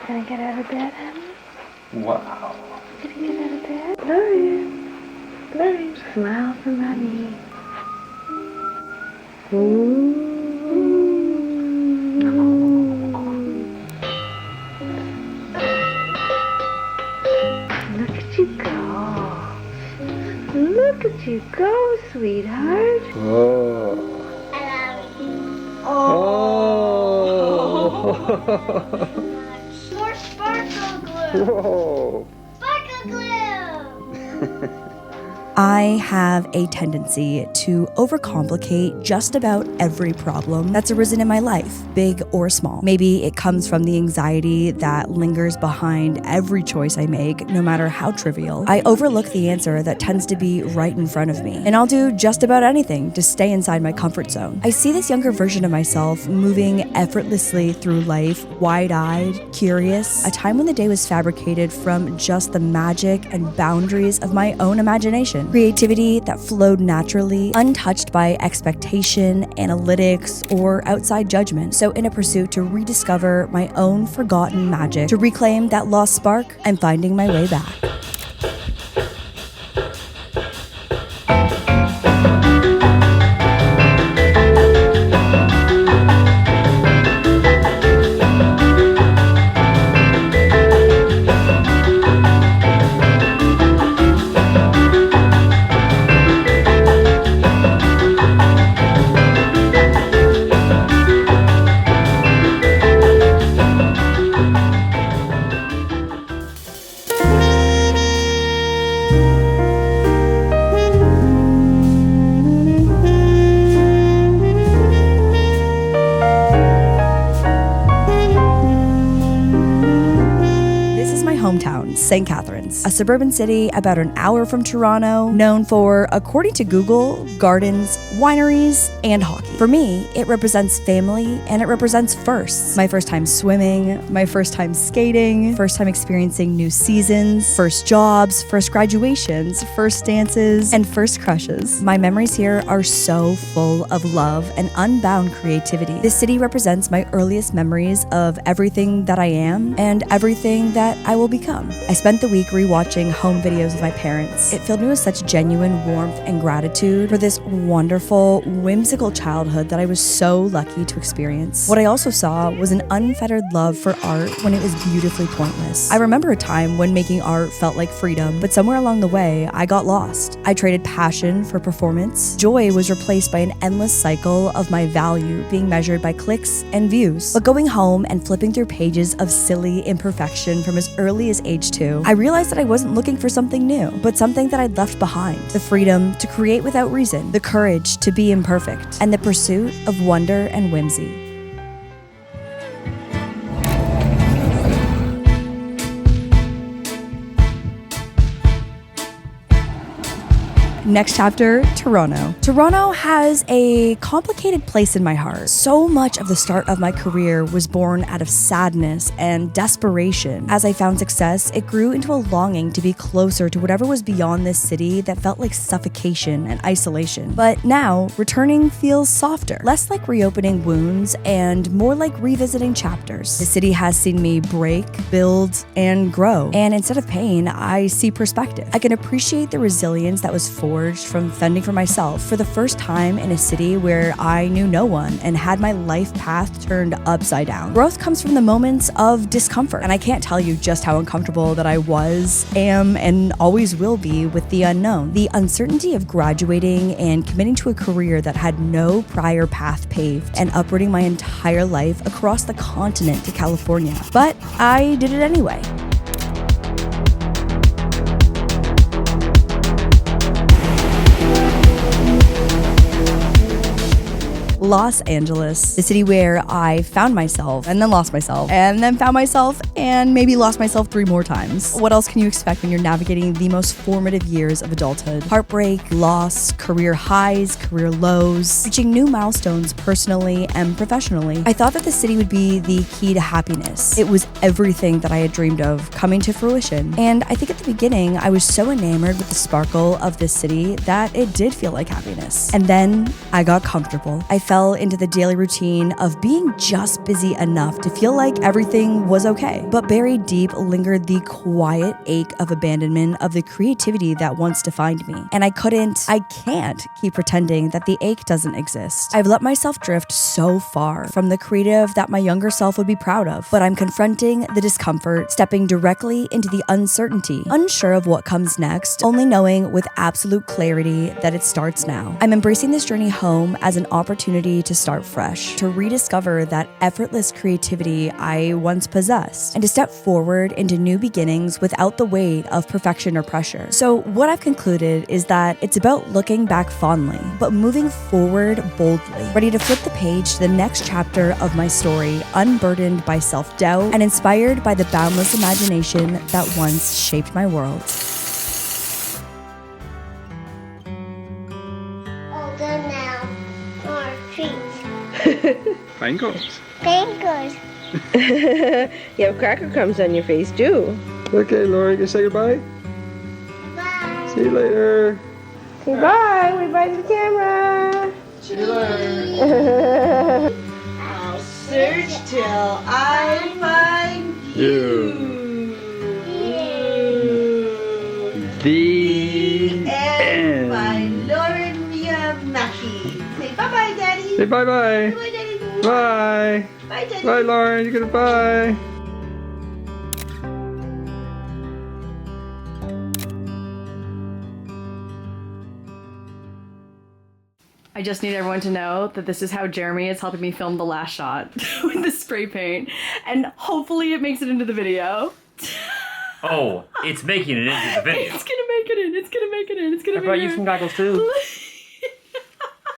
Gonna get out of bed, honey? Wow. Gonna get out of bed? Gloria, smile for mommy. Ooh. Look at you go. Look at you go, sweetheart. Whoa. Oh. More sparkle glue. Whoa. Sparkle glue. I have a tendency to overcomplicate just about every problem that's arisen in my life, big or small. Maybe it comes from the anxiety that lingers behind every choice I make, no matter how trivial. I overlook the answer that tends to be right in front of me, and I'll do just about anything to stay inside my comfort zone. I see this younger version of myself moving effortlessly through life, wide-eyed, curious, a time when the day was fabricated from just the magic and boundaries of my own imagination. Creativity that flowed naturally, untouched by expectation, analytics, or outside judgment. So in a pursuit to rediscover my own forgotten magic, to reclaim that lost spark, I'm finding my way back. Hometown, St. Catharines, a suburban city about an hour from Toronto, known for, according to Google, gardens, wineries, and hockey. For me, it represents family and it represents firsts. My first time swimming, my first time skating, first time experiencing new seasons, first jobs, first graduations, first dances, and first crushes. My memories here are so full of love and unbound creativity. This city represents my earliest memories of everything that I am and everything that I will become. I spent the week rewatching home videos of my parents. It filled me with such genuine warmth and gratitude for this wonderful, whimsical childhood that I was so lucky to experience. What I also saw was an unfettered love for art when it was beautifully pointless. I remember a time when making art felt like freedom, but somewhere along the way, I got lost. I traded passion for performance. Joy was replaced by an endless cycle of my value being measured by clicks and views. But going home and flipping through pages of silly imperfection from as early as age 2, I realized that I wasn't looking for something new, but something that I'd left behind. The freedom to create without reason, the courage to be imperfect, and the pursuit of wonder and whimsy. Next chapter, Toronto. Toronto has a complicated place in my heart. So much of the start of my career was born out of sadness and desperation. As I found success, it grew into a longing to be closer to whatever was beyond this city that felt like suffocation and isolation. But now, returning feels softer, less like reopening wounds and more like revisiting chapters. The city has seen me break, build, and grow. And instead of pain, I see perspective. I can appreciate the resilience that was forged from fending for myself for the first time in a city where I knew no one and had my life path turned upside down. Growth comes from the moments of discomfort, and I can't tell you just how uncomfortable that I was, am, and always will be with the unknown. The uncertainty of graduating and committing to a career that had no prior path paved and uprooting my entire life across the continent to California. But I did it anyway. Los Angeles, the city where I found myself and then lost myself and then found myself and maybe lost myself 3 more times. What else can you expect when you're navigating the most formative years of adulthood? Heartbreak, loss, career highs, career lows, reaching new milestones personally and professionally. I thought that the city would be the key to happiness. It was everything that I had dreamed of coming to fruition. And I think at the beginning, I was so enamored with the sparkle of this city that it did feel like happiness. And then I got comfortable. I felt fell into the daily routine of being just busy enough to feel like everything was okay. But buried deep lingered the quiet ache of abandonment of the creativity that once defined me. And I can't keep pretending that the ache doesn't exist. I've let myself drift so far from the creative that my younger self would be proud of, but I'm confronting the discomfort, stepping directly into the uncertainty, unsure of what comes next, only knowing with absolute clarity that it starts now. I'm embracing this journey home as an opportunity to start fresh, to rediscover that effortless creativity I once possessed, and to step forward into new beginnings without the weight of perfection or pressure. So what I've concluded is that it's about looking back fondly, but moving forward boldly, ready to flip the page to the next chapter of my story, unburdened by self-doubt and inspired by the boundless imagination that once shaped my world. All done now. More treats. Bangles. Bangles. You have cracker crumbs on your face too. Okay, Laura, you can say goodbye? Bye. See you later. Say bye. Wave bye to the camera. See you later. I'll search till I find You. The and my end. Lord Miyamaki. Say bye-bye, Daddy. Say bye-bye. Bye, Daddy. Bye. Bye, Daddy. Bye, Lauren. You're gonna bye. I just need everyone to know that this is how Jeremy is helping me film the last shot with the spray paint, and hopefully it makes it into the video. Oh, it's making it into the video. It's gonna make it in, it's gonna make it in, it's gonna I make brought it you in. some goggles too.